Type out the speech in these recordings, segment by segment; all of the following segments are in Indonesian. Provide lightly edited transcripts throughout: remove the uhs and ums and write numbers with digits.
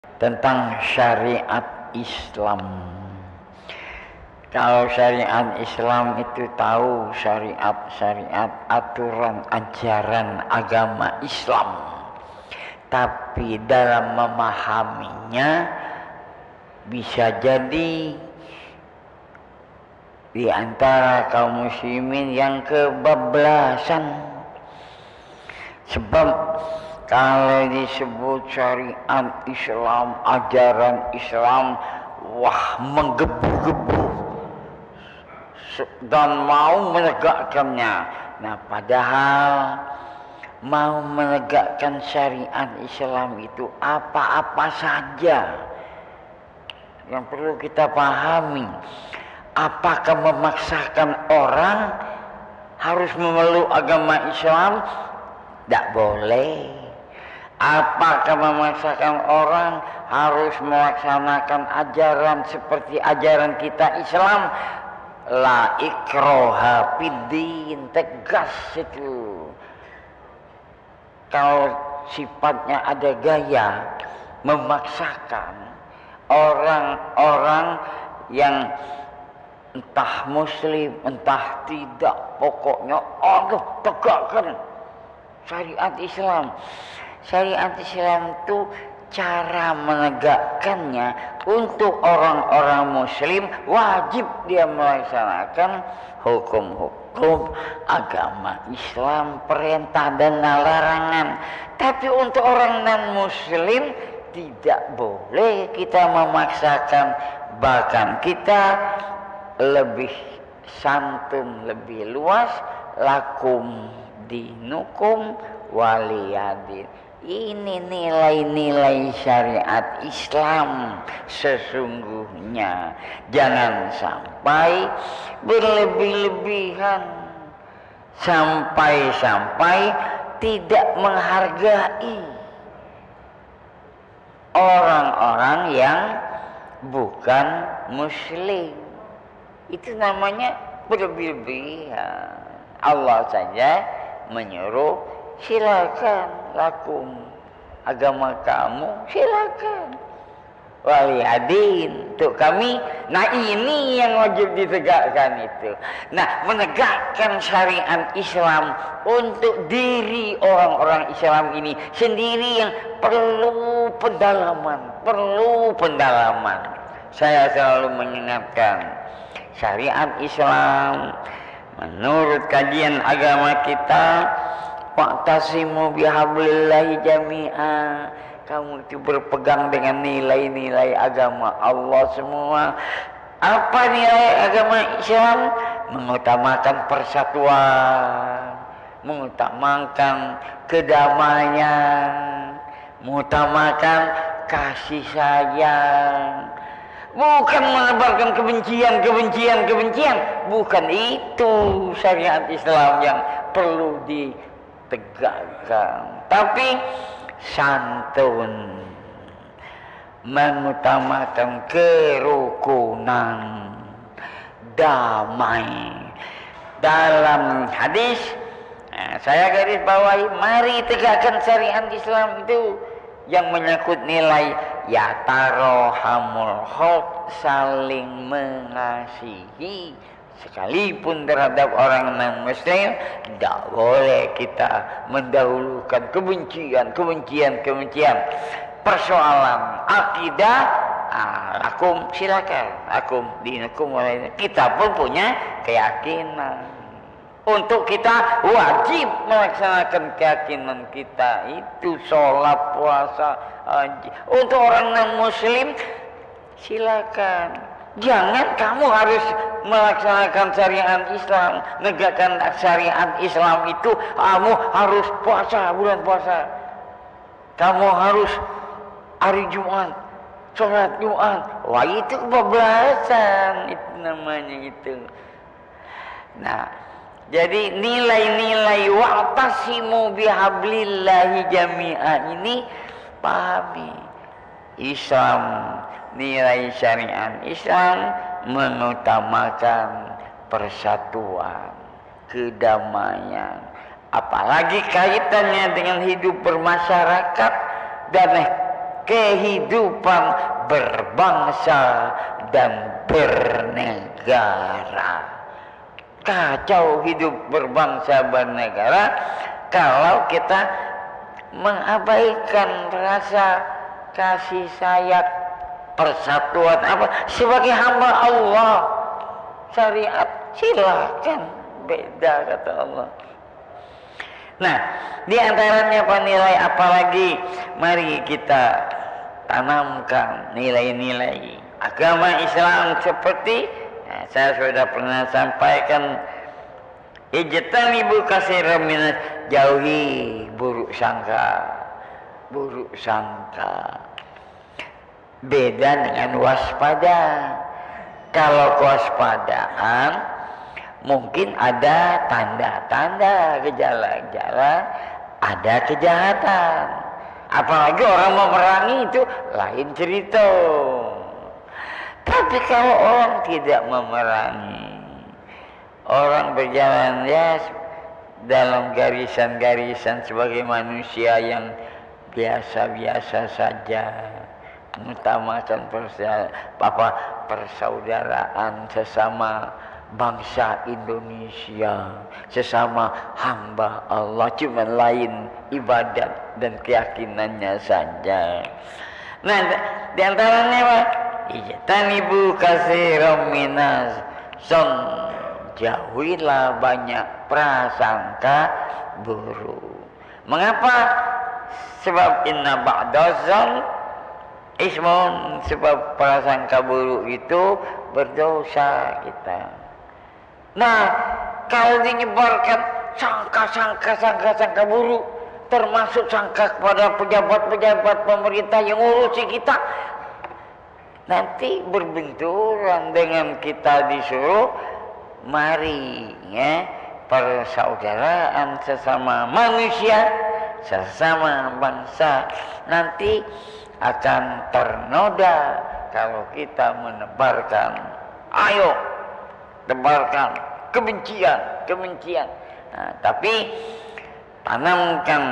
tentang syariat Islam. Kalau syariat Islam itu tahu syariat aturan ajaran agama Islam, tapi dalam memahaminya bisa jadi di antara kaum muslimin yang kebablasan. Sebab kalau disebut syariat Islam, ajaran Islam, wah menggebu-gebu dan mau menegakkannya. Nah, padahal mau menegakkan syariat Islam itu apa-apa saja yang perlu kita pahami. Apakah memaksakan orang harus memeluk agama Islam? Tidak boleh. Apakah memaksakan orang harus melaksanakan ajaran seperti ajaran kita Islam? La ikraha fiddin, tegas itu. Kalau sifatnya ada gaya memaksakan orang-orang yang entah muslim, entah tidak, pokoknya Allah tegakkan syariat Islam. Syariat Islam itu cara menegakkannya untuk orang-orang muslim wajib dia melaksanakan hukum-hukum agama Islam, perintah dan larangan. Tapi untuk orang non-muslim tidak boleh kita memaksakan, bahkan kita lebih santun, lebih luas. Lakum dinukum waliyadin. Ini nilai-nilai syariat Islam sesungguhnya. Jangan sampai berlebih-lebihan, sampai-sampai tidak menghargai orang-orang yang bukan muslim. Itu namanya berlebih-lebihan. Allah saja menyuruh, silakan lakum, agama kamu silakan, waliyadin, untuk kami. Nah, ini yang wajib ditegakkan itu. Nah, menegakkan syariat Islam untuk diri orang-orang Islam ini sendiri yang perlu pendalaman. Saya selalu mengingatkan, syariat Islam menurut kajian agama kita, wa'tasimu bihablillahi jami'a, kamu itu berpegang dengan nilai-nilai agama Allah semua. Apa nilai agama Islam? Mengutamakan persatuan, mengutamakan kedamaian, mengutamakan kasih sayang, bukan menebarkan kebencian. Bukan itu syariat Islam yang perlu ditegakkan. Tapi santun, mengutamakan kerukunan, damai. Dalam hadis, saya garis bawahi, mari tegakkan syariat Islam itu yang menyangkut nilai yatarohamul khalq, saling mengasihi. Sekalipun terhadap orang non-muslim, tidak boleh kita mendahulukan kebencian. Persoalan akidah, lakum silakan, lakum dinukum. Kita pun punya keyakinan. Untuk kita wajib melaksanakan keyakinan kita itu, sholat, puasa, haji. Untuk orang non-muslim silakan. Jangan kamu harus melaksanakan syariat Islam, negakkan syariat Islam itu kamu harus puasa, bulan puasa, kamu harus hari Jumat, sholat Jumat. Wah, itu kebablasan, itu namanya itu. Nah, jadi nilai-nilai wa'tasimu bihablillahi jami'a ini pahami. Islam, nilai syariat Islam mengutamakan persatuan, kedamaian, apalagi kaitannya dengan hidup bermasyarakat dan kehidupan berbangsa dan bernegara. Kacau hidup berbangsa bernegara kalau kita mengabaikan rasa kasih sayang, persatuan apa sebagai hamba Allah. Syariat silakan, beda kata Allah. Nah, di antaranya nilai apalagi, mari kita tanamkan nilai-nilai agama Islam seperti saya sudah pernah sampaikan, ijtanibu katsiran minas, jauhi buruk sangka. Buruk sangka beda dengan waspada. Kalau kewaspadaan mungkin ada tanda-tanda, gejala-gejala ada kejahatan. Apalagi orang memerangi itu lain cerita. Tapi kalau orang tidak memerangi, orang berjalan ya dalam garisan-garisan sebagai manusia yang biasa-biasa saja, mengutamakan persaudaraan sesama bangsa Indonesia, sesama hamba Allah, cuma lain ibadat dan keyakinannya saja. Nah, di antaranya apa? Ijtanibu katsiran minas dzann, jauhilah banyak prasangka buruk. Mengapa? Sebab inna ba'dadzan ismun, sebab prasangka buruk itu berdosa kita. Nah, kalau dinyebarkan sangka buruk, termasuk sangka kepada pejabat-pejabat pemerintah yang ngurusi kita, nanti berbenturan dengan kita disuruh mari ya persaudaraan sesama manusia, sesama bangsa, nanti akan ternoda kalau kita menebarkan, ayo tebarkan kebencian. Nah, tapi tanamkan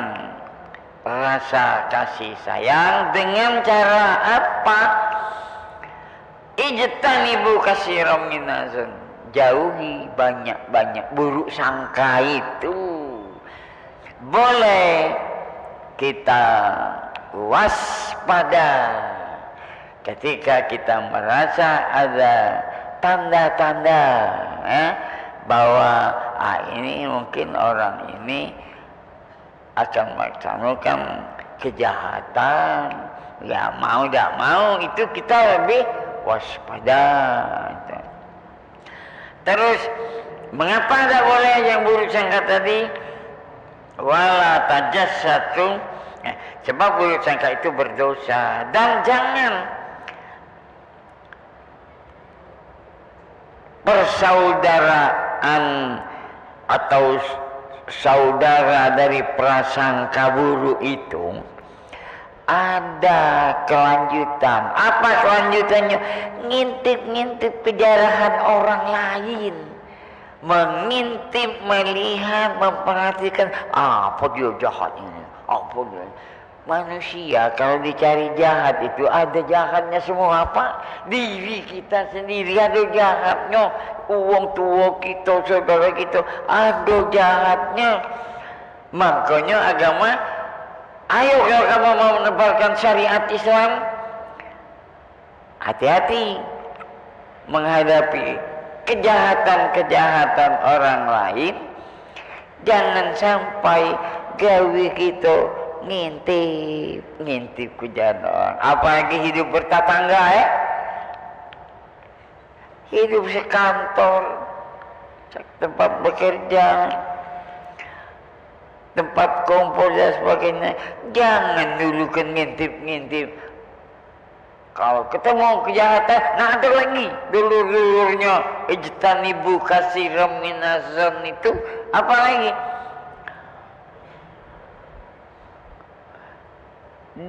rasa kasih sayang dengan cara apa? Ijtanibu katsiran minaz dzann, jauhi banyak-banyak buruk sangka itu. Boleh kita waspada ketika kita merasa ada tanda-tanda bahwa ini mungkin orang ini akan melaksanakan kejahatan, ya mau tidak mau itu kita lebih waspada. Terus mengapa tidak boleh yang buruk sangka tadi? Wala tajassatu, sebab buruk sangka itu berdosa. Dan jangan persaudaraan atau saudara dari prasangka buruk itu ada kelanjutan. Apa kelanjutannya? Ngintip-ngintip kejarahan orang lain, mengintip, melihat, memperhatikan apa dia jahat ini, apa dia. Manusia kalau dicari jahat itu ada jahatnya semua. Apa? Diri kita sendiri ada jahatnya. Uang tua kita, saudara kita ada jahatnya. Makanya agama, ayo kalau kamu mau menebarkan syariat Islam, hati-hati menghadapi kejahatan-kejahatan orang lain. Jangan sampai gawe kita ngintip kejahatan orang. Apalagi hidup bertetangga hidup sekantor, tempat bekerja, tempat kumpul dan sebagainya. Jangan dulu ngintip. Kalau ketemu kejahatan, nah ada lagi dulur-dulurnya ijtanibu katsiran minaz dzann itu apa lagi?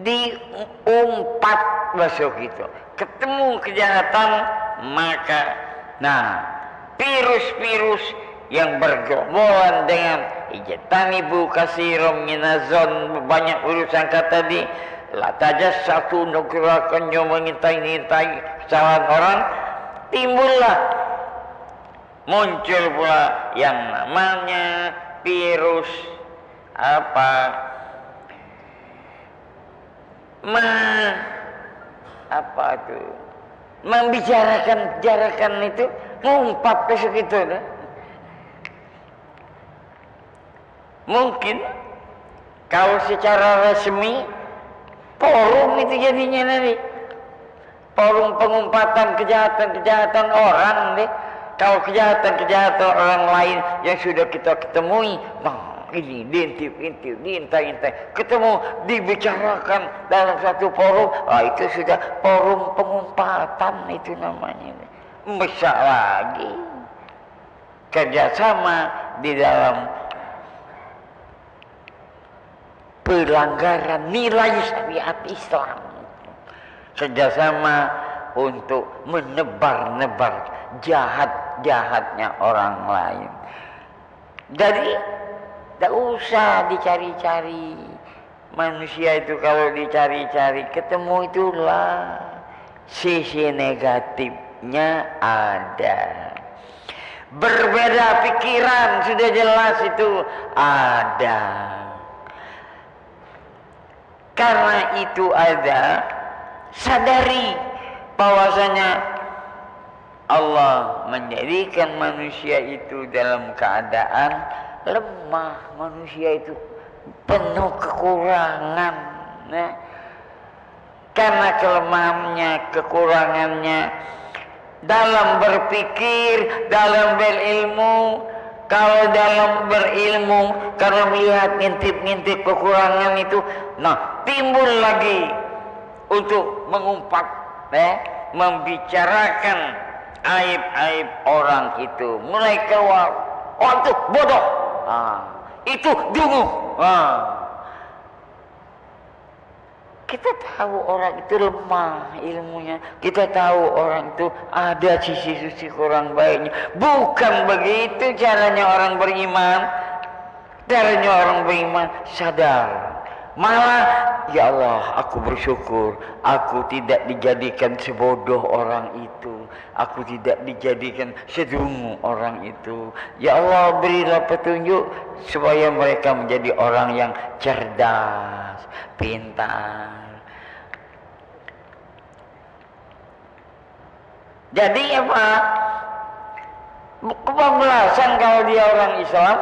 Diumpat masuk itu. Ketemu kejahatan, maka virus-virus yang bergerombolan dengan ijtanibu katsiran minaz dzann, banyak urusan kata tadi, la tajassatu nukirakannya mengintai-intai kesalahan orang, timbullah muncul pula yang namanya virus membicarakan itu ngumpat ke segitu. Mungkin kalau secara resmi forum itu jadinya nanti forum pengumpatan kejahatan orang deh. Kalau kejahatan orang lain yang sudah kita ketemui, nah ini diintip-intip, diintai-intai, ketemu, dibicarakan dalam satu forum, itu sudah forum pengumpatan itu namanya. Bisa lagi kerjasama di dalam pelanggaran nilai syariat Islam, kerjasama untuk menebar-nebar jahat-jahatnya orang lain. Jadi tidak usah dicari-cari. Manusia itu kalau dicari-cari ketemu itulah sisi negatifnya ada. Berbeda pikiran sudah jelas itu ada. Karena itu ada, sadari bahwasanya Allah menjadikan manusia itu dalam keadaan lemah. Manusia itu penuh kekurangan. Nah, karena kelemahannya, kekurangannya dalam berpikir, dalam berilmu. Kalau dalam berilmu, karena melihat ngintip-ngintip kekurangan itu, nah timbul lagi untuk mengumpat, membicarakan aib-aib orang itu. Mulai keluar, oh itu bodoh, itu dungu. Kita tahu orang itu lemah ilmunya. Kita tahu orang itu ada sisi-sisi kurang baiknya. Bukan begitu caranya orang beriman. Caranya orang beriman sadar. Malah, ya Allah, aku bersyukur. Aku tidak dijadikan sebodoh orang itu. Aku tidak dijadikan sedungu orang itu. Ya Allah, berilah petunjuk supaya mereka menjadi orang yang cerdas, pintar. Jadi apa? Kebablasan kalau dia orang Islam,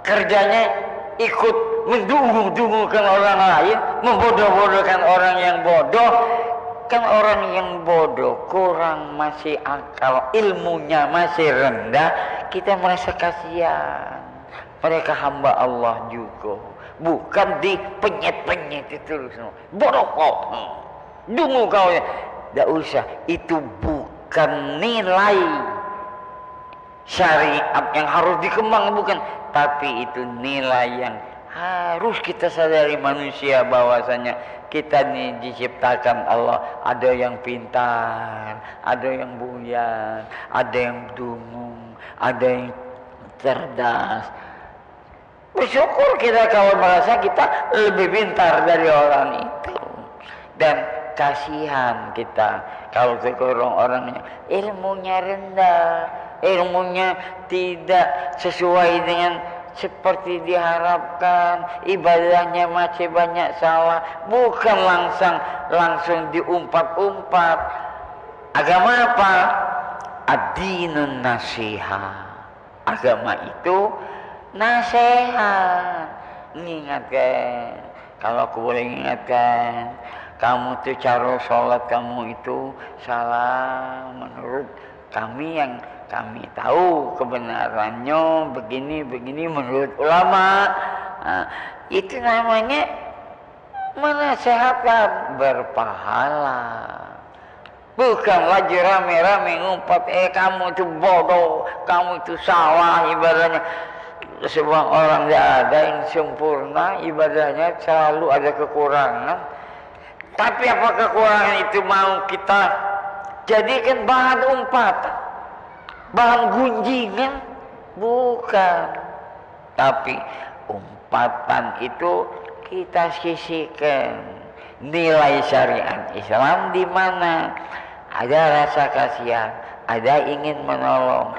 kerjanya ikut mendungu-dungukan orang lain, membodoh-bodohkan orang yang bodoh. Kan orang yang bodoh, kurang masih akal, ilmunya masih rendah, kita merasa kasihan. Mereka hamba Allah juga, bukan dipenyet-penyet itu semua. Bodoh kau, dungu kau. Tidak usah, itu bukan nilai syariat yang harus dikembang, bukan. Tapi itu nilai yang harus kita sadari manusia, bahwasanya kita ini diciptakan Allah. Ada yang pintar, ada yang buyar, ada yang dungu, ada yang cerdas. Bersyukur kita kalau merasa kita lebih pintar dari orang itu. Dan kasihan kita kalau orang-orangnya ilmunya rendah, ilmunya tidak sesuai dengan seperti diharapkan, ibadahnya masih banyak salah, bukan langsung diumpat-umpat. Agama apa? Ad-dinun nasiha. Agama itu nasihat. Mengingatkan, kalau aku boleh ingatkan, kamu tuh cara sholat kamu itu salah menurut kami, yang kami tahu kebenarannya begini menurut ulama. Nah, itu namanya menasehatkan, berpahala. Bukan lagi rame-rame ngumpat, kamu itu bodoh, kamu itu salah ibadahnya. Sebuah orang tidak ada yang sempurna ibadahnya, selalu ada kekurangan. Tapi apa kekurangan itu mau kita jadikan bahan umpatan, bahan gunjingan? Bukan. Tapi umpatan itu kita sisihkan. nilai syariat Islam di mana ada rasa kasihan, ada ingin menolong.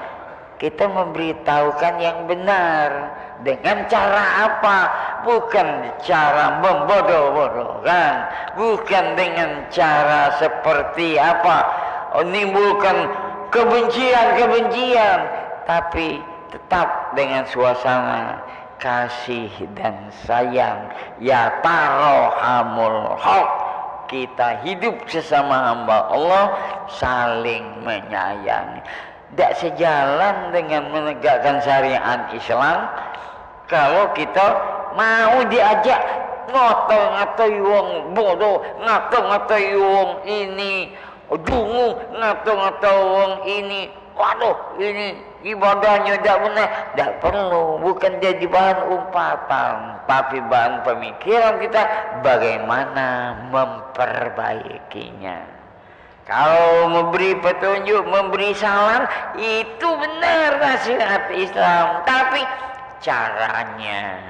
Kita memberitahukan yang benar dengan cara apa? Bukan cara membodoh-bodohkan, bukan dengan cara seperti apa menimbulkan kebencian, tapi tetap dengan suasana kasih dan sayang. Ya tarohamul haq, kita hidup sesama hamba Allah saling menyayangi. Tidak sejalan dengan menegakkan syariat Islam kalau kita mau diajak ngato-ngatai wong bodoh, ngato-ngatai wong ini dungu, ngato-ngatai wong ini waduh ini ibadahnya tidak benar. Tidak perlu, bukan jadi bahan umpatan, tapi bahan pemikiran kita bagaimana memperbaikinya. Kalau memberi petunjuk, memberi salam, itu benar nasihat Islam. Tapi caranya,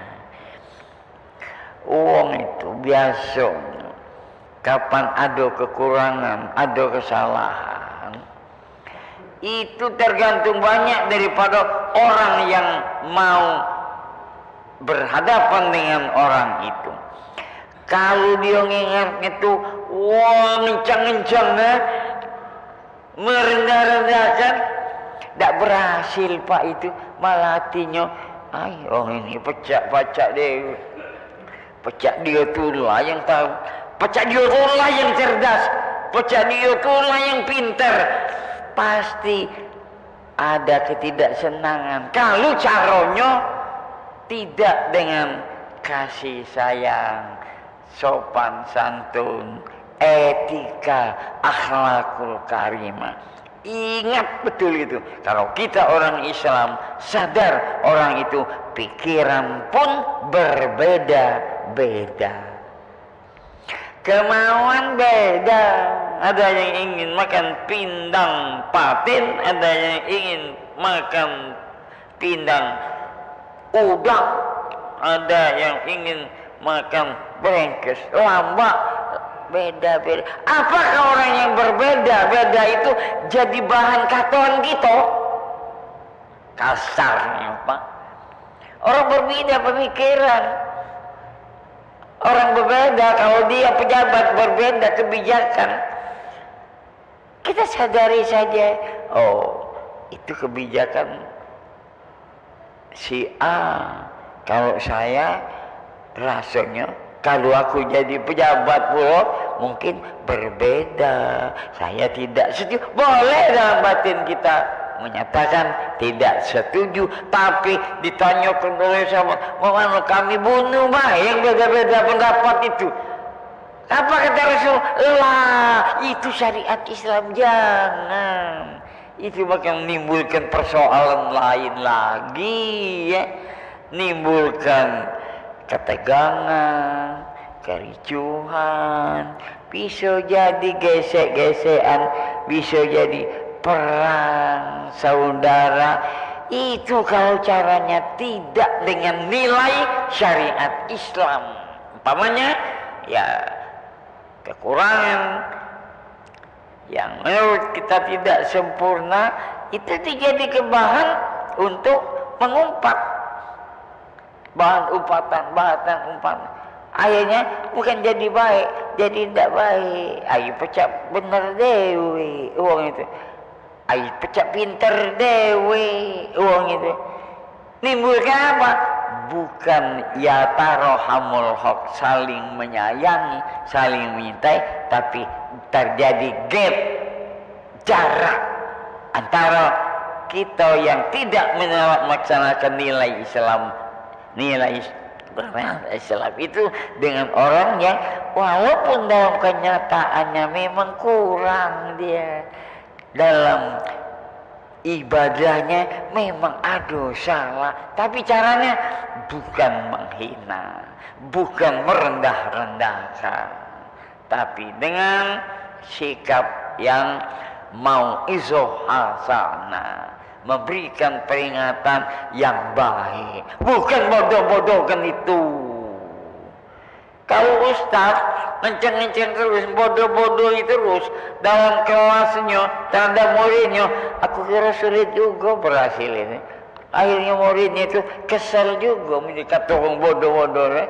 uang itu biasa. Kapan ada kekurangan, ada kesalahan, itu tergantung banyak daripada orang yang mau berhadapan dengan orang itu. Kalau dia ngingatnya itu wah ngencang-ngencang, merendah-rendahkan, tidak berhasil Pak itu, malah hatinya ayo ini pecah deh, pecah dia tulah yang tahu, pecah dia tulah yang cerdas, pecah dia tulah yang pintar. Pasti ada ketidaksenangan kalau caranya tidak dengan kasih sayang, sopan santun, etika, akhlakul karimah. Ingat betul itu. Kalau kita orang Islam sadar orang itu pikiran pun berbeda-beda, kemauan beda. Ada yang ingin makan pindang patin, ada yang ingin makan pindang udang, ada yang ingin makan brengkes lambak. Beda-beda. Apakah orang yang berbeda-beda itu jadi bahan kataan kita? Kasarnya Pak, orang berbeda pemikiran, orang berbeda. Kalau dia pejabat, berbeda kebijakan, kita sadari saja, oh itu kebijakan si A. Kalau saya rasanya, kalau aku jadi pejabat pula mungkin berbeda, saya tidak setuju. Boleh dalam batin kita menyatakan tidak setuju, tapi ditanyakan oleh sahabat, mau kami bunuh yang beda-beda pendapat itu. Apa kata Rasul? Lah, itu syariat Islam, jangan. Itu bakal menimbulkan persoalan lain lagi ya. Nimbulkan ketegangan, kericuhan, bisa jadi gesek-gesekan, bisa jadi perang saudara. Itu kalau caranya tidak dengan nilai syariat Islam. Umpamanya ya kekurangan yang menurut kita tidak sempurna, itu dijadikan bahan untuk mengumpat, bahan umpatan. Akhirnya bukan jadi baik, jadi tidak baik. Ayo pecah bener dewe uang itu, ayo pecah pinter dewe uang itu. Nimbulkan apa? Bukan ya tarohamul haq, saling menyayangi, saling mencintai, tapi terjadi gap, jarak antara kita yang tidak melaksanakan nilai Islam, nilai Islam itu dengan orang yang walaupun dalam kenyataannya memang kurang dia dalam ibadahnya, memang aduh salah, tapi caranya bukan menghina, bukan merendah-rendahkan, tapi dengan sikap yang mau izoh hasanah, memberikan peringatan yang baik, bukan bodoh-bodohkan itu. Kalau ustaz ngenceng-ngenceng terus, bodoh-bodoh terus dalam kelasnya terhadap muridnya, aku kira sulit juga berhasil ini. Akhirnya muridnya itu kesal juga mendekat orang bodoh-bodoh.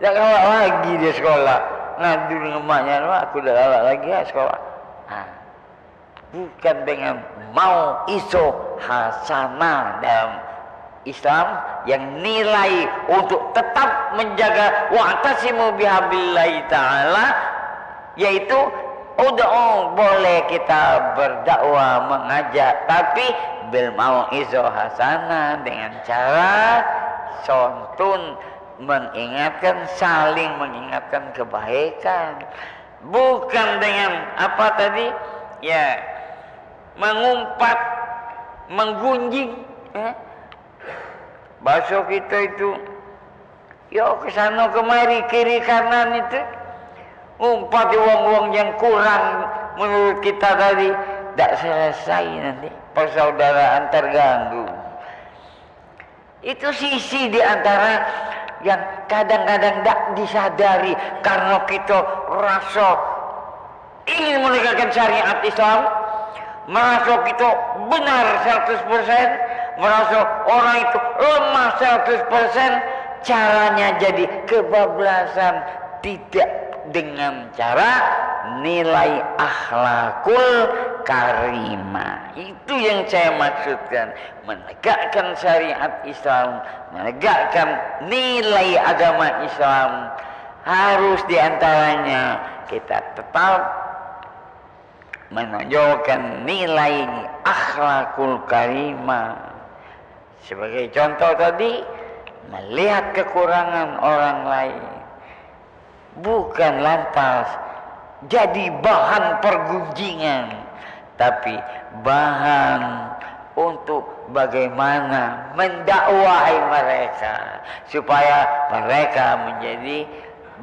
Tak kalah lagi di sekolah. Ngadu dengan emaknya, aku dah kalah lagi ya sekolah. Nah, bukan dengan mau iso hasanah dalam Islam yang nilai untuk tetap menjaga wa'tasimu bihablillahi ta'ala, yaitu boleh kita berdakwah mengajak, tapi bil mau'izah hasanah, dengan cara santun, mengingatkan, saling mengingatkan kebaikan, bukan dengan apa tadi ya, mengumpat, menggunjing. Bahasa kita itu, ya kesana kemari, kiri kanan itu, umpat uang-uang yang kurang menurut kita tadi, tidak selesai nanti, persaudaraan terganggu. Itu sisi di antara yang kadang-kadang tidak disadari karena kita rasa ingin menegakkan syariat Islam, merasa kita benar 100%, merasa orang itu lemah 100%, caranya jadi kebablasan, tidak dengan cara nilai akhlakul karimah. Itu yang saya maksudkan, menegakkan syariat Islam, menegakkan nilai agama Islam, harus diantaranya kita tetap menonjolkan nilai akhlakul karimah. Sebagai contoh tadi, melihat kekurangan orang lain, bukan lantas jadi bahan pergunjingan, tapi bahan untuk bagaimana mendakwahi mereka supaya mereka menjadi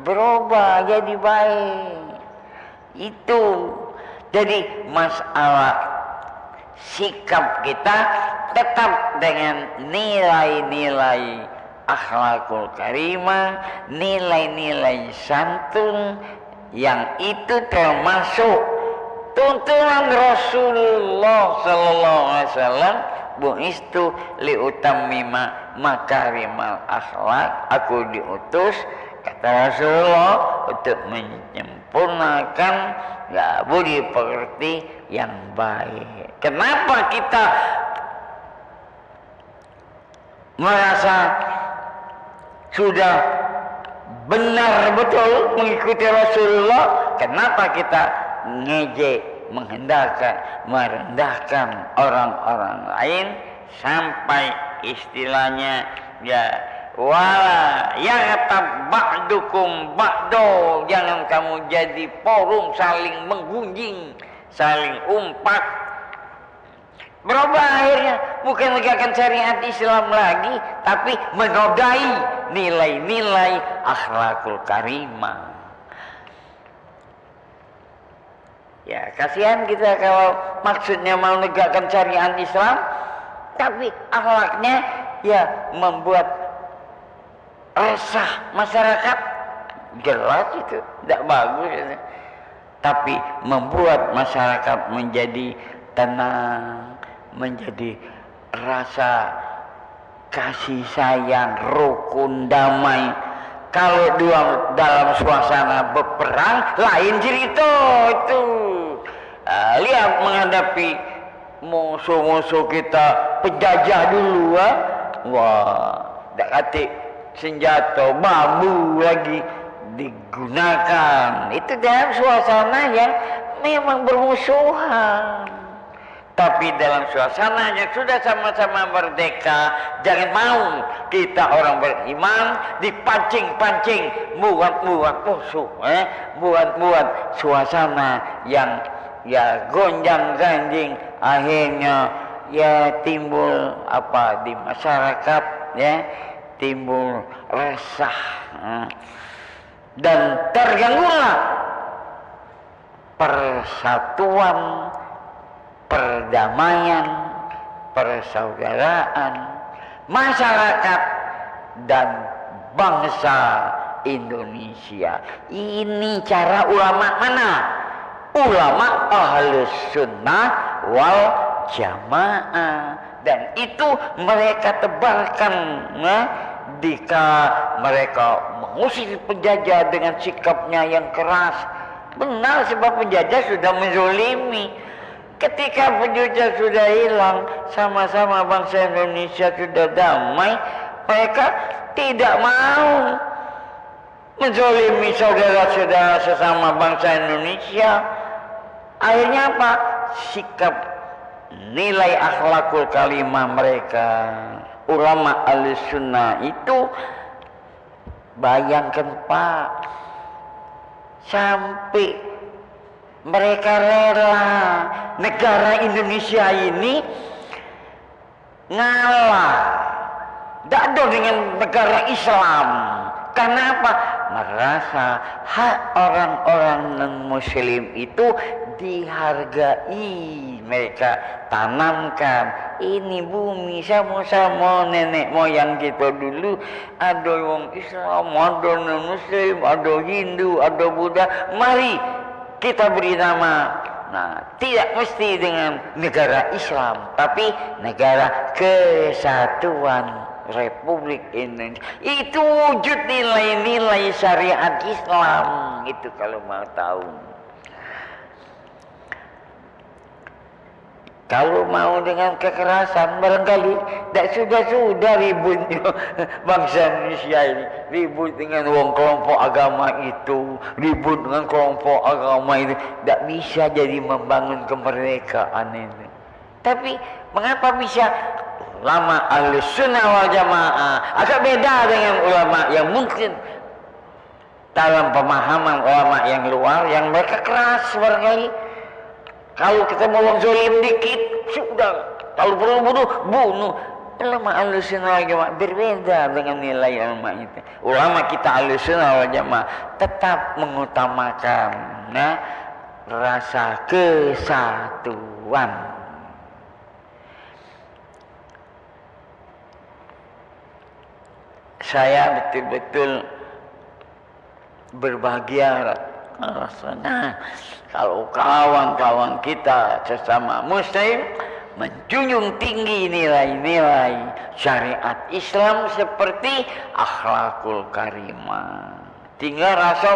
berubah jadi baik. Itu jadi masalah sikap kita tetap dengan nilai-nilai akhlakul karimah, nilai-nilai santun, yang itu termasuk tuntunan Rasulullah sallallahu alaihi wasallam, bu'istu liutammima makarimal akhlak, aku diutus, kata Rasulullah, untuk menyempurnakan budi pekerti yang baik. Kenapa kita merasa sudah benar betul mengikuti Rasulullah? Kenapa kita ngejek, merendahkan orang-orang lain sampai istilahnya ya wala yaghtab ba'dukum ba'do, jangan kamu jadi forum saling menggunjing, saling umpat. Berubah akhirnya bukan menegakkan syariat Islam lagi, tapi menodai nilai-nilai akhlakul karimah. Ya kasihan kita kalau maksudnya mau menegakkan syariat Islam, tapi akhlaknya ya membuat resah masyarakat. Jelas itu tidak bagus itu. Tapi membuat masyarakat menjadi tenang, menjadi rasa kasih sayang, rukun, damai. Kalau dalam suasana berperang lain cerita itu. Lihat menghadapi musuh-musuh kita, penjajah dulu, wah, tak katik senjata bambu lagi digunakan. Itu dalam suasana yang memang bermusuhan. Tapi dalam suasana yang sudah sama-sama merdeka, jangan mau kita orang beriman dipancing-pancing buat-buat musuh, buat-buat suasana yang ya gonjang-ganjing, akhirnya ya timbul apa di masyarakat, ya timbul resah, dan terganggulah persatuan, perdamaian, persaudaraan masyarakat dan bangsa Indonesia. Ini cara ulama mana? Ulama Ahlus Sunnah wal Jamaah. Dan itu mereka tebarkan jika mereka mengusir penjajah dengan sikapnya yang keras. Benar, sebab penjajah sudah menzolimi. Ketika penjajah sudah hilang, sama-sama bangsa Indonesia sudah damai, mereka tidak mau menzolimi saudara-saudara sesama bangsa Indonesia. Akhirnya apa? Sikap nilai akhlakul karimah mereka, ulama Ahlussunnah itu, bayangkan Pak, sampai mereka rela negara Indonesia ini ngalah dado dengan negara Islam. Karena apa? Merasa hak orang-orang non-muslim itu dihargai. Mereka tanamkan, ini bumi sama-sama nenek moyang kita dulu, ada orang Islam, ada non-muslim, ada Hindu, ada Buddha. Mari kita beri nama. Nah, tidak mesti dengan negara Islam, tapi negara Kesatuan Republik Indonesia. Itu wujud nilai-nilai syariat Islam. Itu kalau mau tahu. Kalau mau dengan kekerasan, barangkali tak sudah ributnya bangsa Indonesia ini. Ribut dengan kelompok agama itu, ribut dengan kelompok agama itu. Tak bisa jadi membangun kemerdekaan itu. Tapi mengapa bisa? Ulama Ahlussunnah wal Jamaah agak beda dengan ulama yang mungkin dalam pemahaman ulama yang luar, yang mereka keras barangkali. Kalau kita mau zolim dikit, sudah. Kalau perlu bunuh. Ulama Ahlussunnah wal Jamaah berbeda dengan nilai ulama itu. Ulama kita Ahlussunnah wal Jamaah tetap mengutamakan rasa kesatuan. Saya betul-betul berbahagia rasanya kalau kawan-kawan kita sesama muslim menjunjung tinggi nilai-nilai syariat Islam seperti akhlakul karimah, tinggal rasa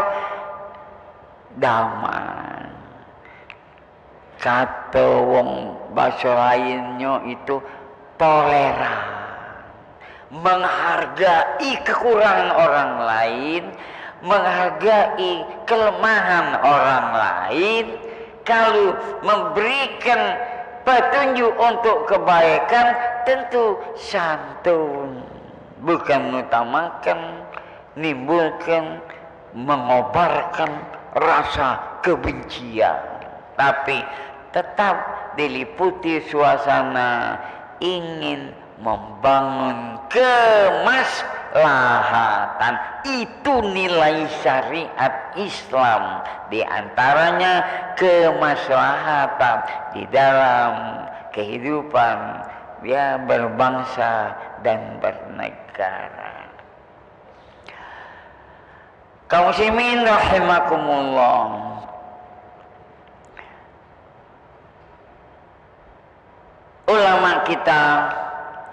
damai. Kata wong bahasa lainnya itu toleran, menghargai kekurangan orang lain, menghargai kelemahan orang lain. Kalau memberikan petunjuk untuk kebaikan, tentu santun, bukan mengutamakan, nimbulkan, mengobarkan rasa kebencian, tapi tetap diliputi suasana ingin membangun kemaslahatan. Itu nilai syariat Islam, di antaranya kemaslahatan di dalam kehidupan ya berbangsa dan bernegara. Kaum muslimin rahimakumullah, ulama kita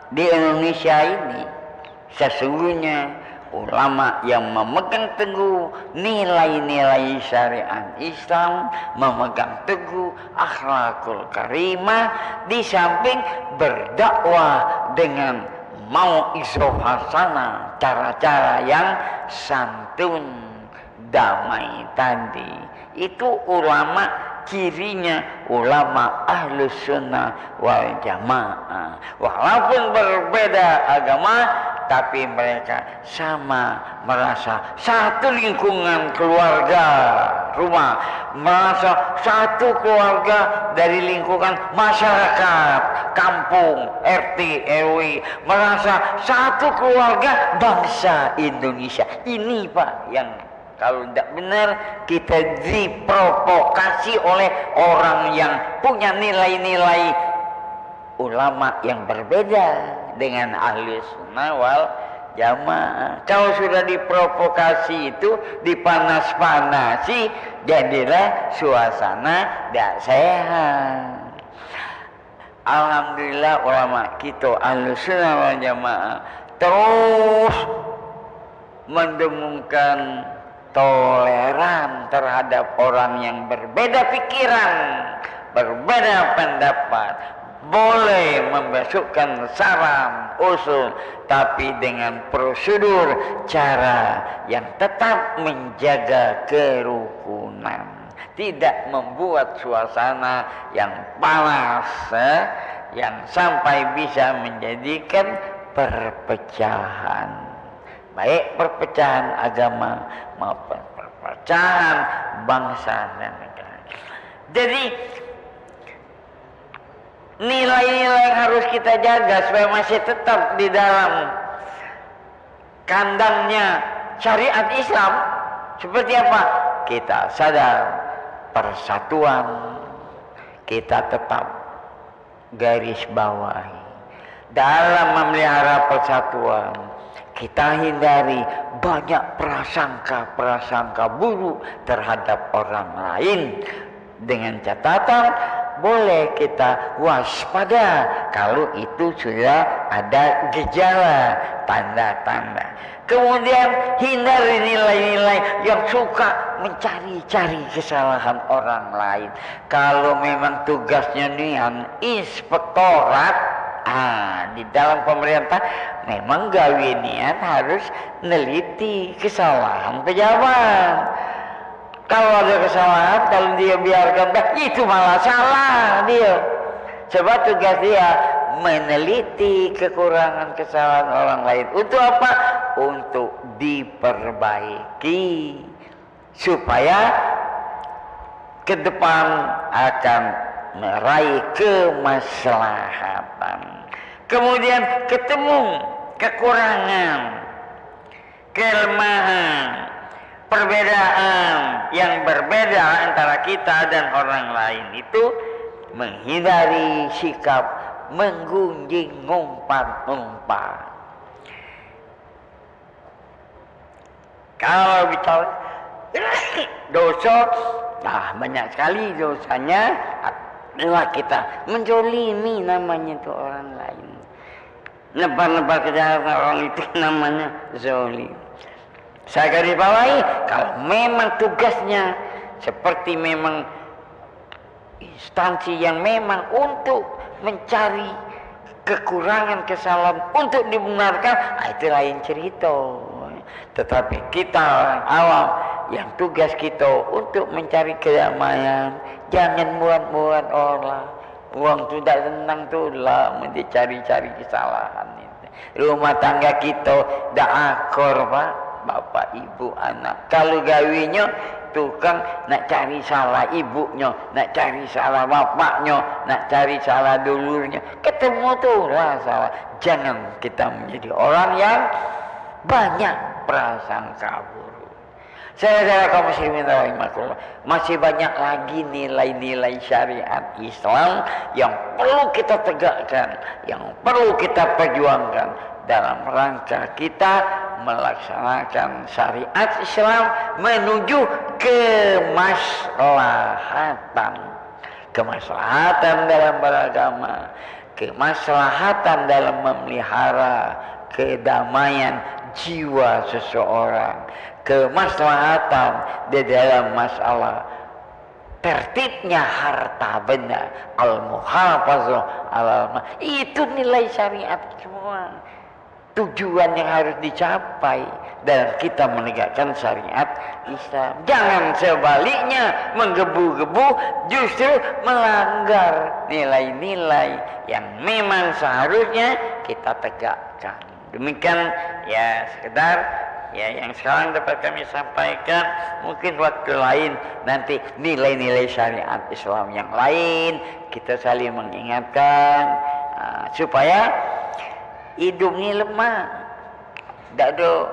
di Indonesia ini sesungguhnya ulama yang memegang teguh nilai-nilai syariat Islam, memegang teguh akhlakul karimah, di samping berdakwah dengan mau'izah hasanah, cara-cara yang santun, damai tadi. Itu ulama, cirinya ulama Ahlussunnah wal Jamaah. Walaupun berbeda agama, tapi mereka sama merasa satu lingkungan keluarga rumah, merasa satu keluarga dari lingkungan masyarakat kampung, RT, RW, merasa satu keluarga bangsa Indonesia. Ini Pak yang kalau tidak benar kita diprovokasi oleh orang yang punya nilai-nilai ulama yang berbeda dengan Ahlussunnah wal jamaah. Kalau sudah diprovokasi itu, dipanas-panasi, jadilah suasana tidak sehat. Alhamdulillah ulama kita Ahlussunnah wal Jamaah terus mendengungkan toleran terhadap orang yang berbeda pikiran, berbeda pendapat. Boleh membesukkan saran, usul, tapi dengan prosedur cara yang tetap menjaga kerukunan. Tidak membuat suasana yang panas, yang sampai bisa menjadikan perpecahan. Baik perpecahan agama maupun perpecahan bangsa dan negara. Jadi nilai-nilai yang harus kita jaga supaya masih tetap di dalam kandangnya syariat Islam. Seperti apa? Kita sadar persatuan, kita tetap garis bawahi. Dalam memelihara persatuan, kita hindari banyak prasangka-prasangka buruk terhadap orang lain. Dengan catatan, boleh kita waspada kalau itu sudah ada gejala, tanda-tanda. Kemudian hindari nilai-nilai yang suka mencari-cari kesalahan orang lain. Kalau memang tugasnya nian inspektorat, di dalam pemerintah memang gawinian harus neliti kesalahan pejabat. Kalau ada kesalahan, kalau dia biarkan, itu malah salah dia. Sebab tugas dia meneliti kekurangan kesalahan orang lain. Untuk apa? Untuk diperbaiki supaya ke depan akan meraih kemaslahatan. Kemudian ketemu kekurangan, kelemahan, perbedaan yang berbeda antara kita dan orang lain itu menghindari sikap menggunjing, ngumpat-ngumpat. Kalau bicara dosa, banyak sekali dosanya adalah kita menzolimi namanya itu orang lain. Nebar-nebar kejahatan orang itu namanya zolim. Saya garis bawahi, kalau memang tugasnya seperti memang instansi yang memang untuk mencari kekurangan kesalahan untuk dibenarkan, itu lain cerita. Tetapi kita orang awam yang tugas kita untuk mencari kedamaian, jangan buat-buat orang. Uang tidak tenang tu lah, mencari-cari kesalahan itu. Rumah tangga kita dah akor, Pak. Bapak, ibu, anak. Kalau gawinya tukang nak cari salah ibunya, nak cari salah bapaknya, nak cari salah dulurnya. Ketemu tu lah salah. Jangan kita menjadi orang yang banyak prasangka buruk. Saudara kaum muslimin rahimakumullah, masih banyak lagi nilai-nilai syariat Islam yang perlu kita tegakkan, yang perlu kita perjuangkan dalam rangka kita melaksanakan syariat Islam menuju kemaslahatan. Kemaslahatan dalam beragama, kemaslahatan dalam memelihara kedamaian jiwa seseorang, kemaslahatan di dalam masalah tertibnya harta benda, al-muhafazah al-mal. Itu nilai syariat semua. Tujuan yang harus dicapai dalam kita menegakkan syariat Islam. Jangan sebaliknya menggebu-gebu, justru melanggar nilai-nilai yang memang seharusnya kita tegakkan. Demikian ya sekedar ya yang sekarang dapat kami sampaikan. Mungkin waktu lain nanti nilai-nilai syariat Islam yang lain kita saling mengingatkan supaya hidup ni lemah, tak ada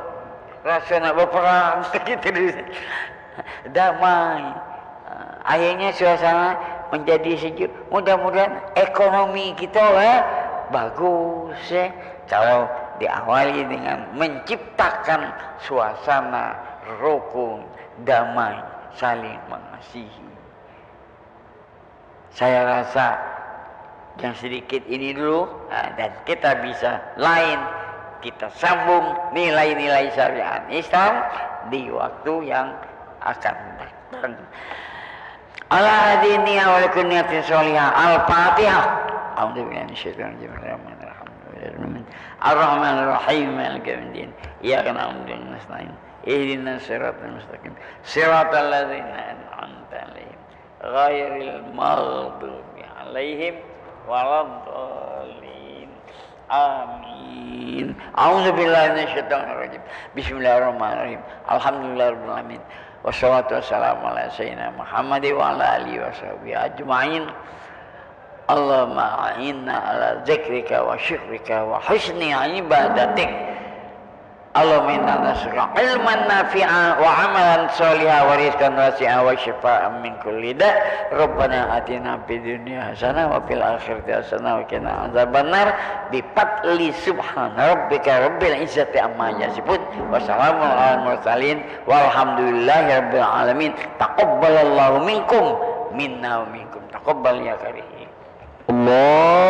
rasa nak berperang, gitu. Damai, akhirnya suasana menjadi sejuk. Mudah-mudahan ekonomi kita bagus. Kalau diawali dengan menciptakan suasana rukun, damai, saling mengasihi. Saya rasa yang sedikit ini dulu, dan kita bisa lain, kita sambung nilai-nilai syariat Islam di waktu yang akan datang. Ala hadini wa lakum niyatin sholihah. Al-Fatihah. A'udzubillahi minasyaitonir rajim. Ar-Rahmanir Rahim. Maliki yaumiddin. Iyyaka na'budu wa iyyaka nasta'in. Ihdinas siratal mustaqim. Siratal ladzina an'amta 'alaihim ghairil maghdubi 'alaihim waladdallin. Amin. A'udzubillahi minasyaitonir rajim. Bismillahirrahmanirrahim. Alhamdulillahirabbil alamin. Wassalatu wassalamu ala sayyidina Muhammad wa ala alihi washabihi ajma'in. Allahumma a'inna ala dzikrika wa syukrika wa husni ibadatik. Allahumma inna nas'aluka ilman nafi'a wa amalan sholihan wa rizqan wasi'a wa shifaa'an min kulli da'. Rabbana atina fid dunya hasanah wa fil akhirati hasanah wa qina adzabannar. Bi fadli subhana rabbika rabbil izzati amma yasifun wa salamun alal mursalin walhamdulillahi rabbil alamin. Taqabbalallahu minkum minna wa minkum. Taqabbal ya karim. Allah